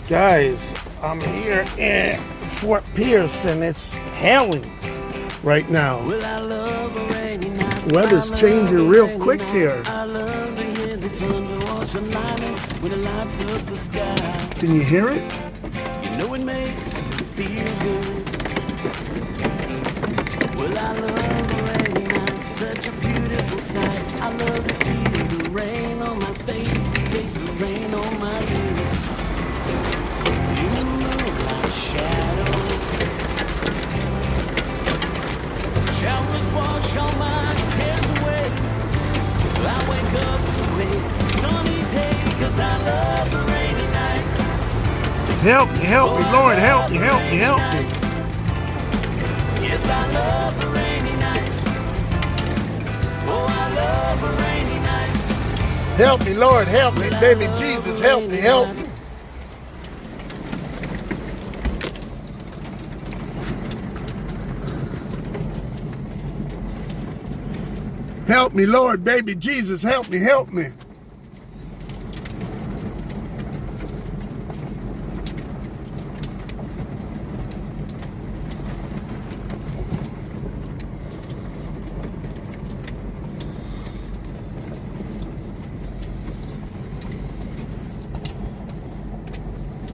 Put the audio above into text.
Guys, I'm here in Fort Pierce and it's hailing right now. Weather's changing real quick here. Can you hear it? You know it makes me feel good. Well, I love the rainy night, such a beautiful sight. I love to feel the rain on my face, taste the rain on my lips. You move like shadows. Showers wash all my cares away. I wake up to a sunny day, 'cause I love the rainy night. Help me, Lord, help me. Yes, I love a rainy night. Oh, I love a rainy night. Help me, Lord, help me, baby Jesus, help me. Help me, Lord, baby Jesus, help me.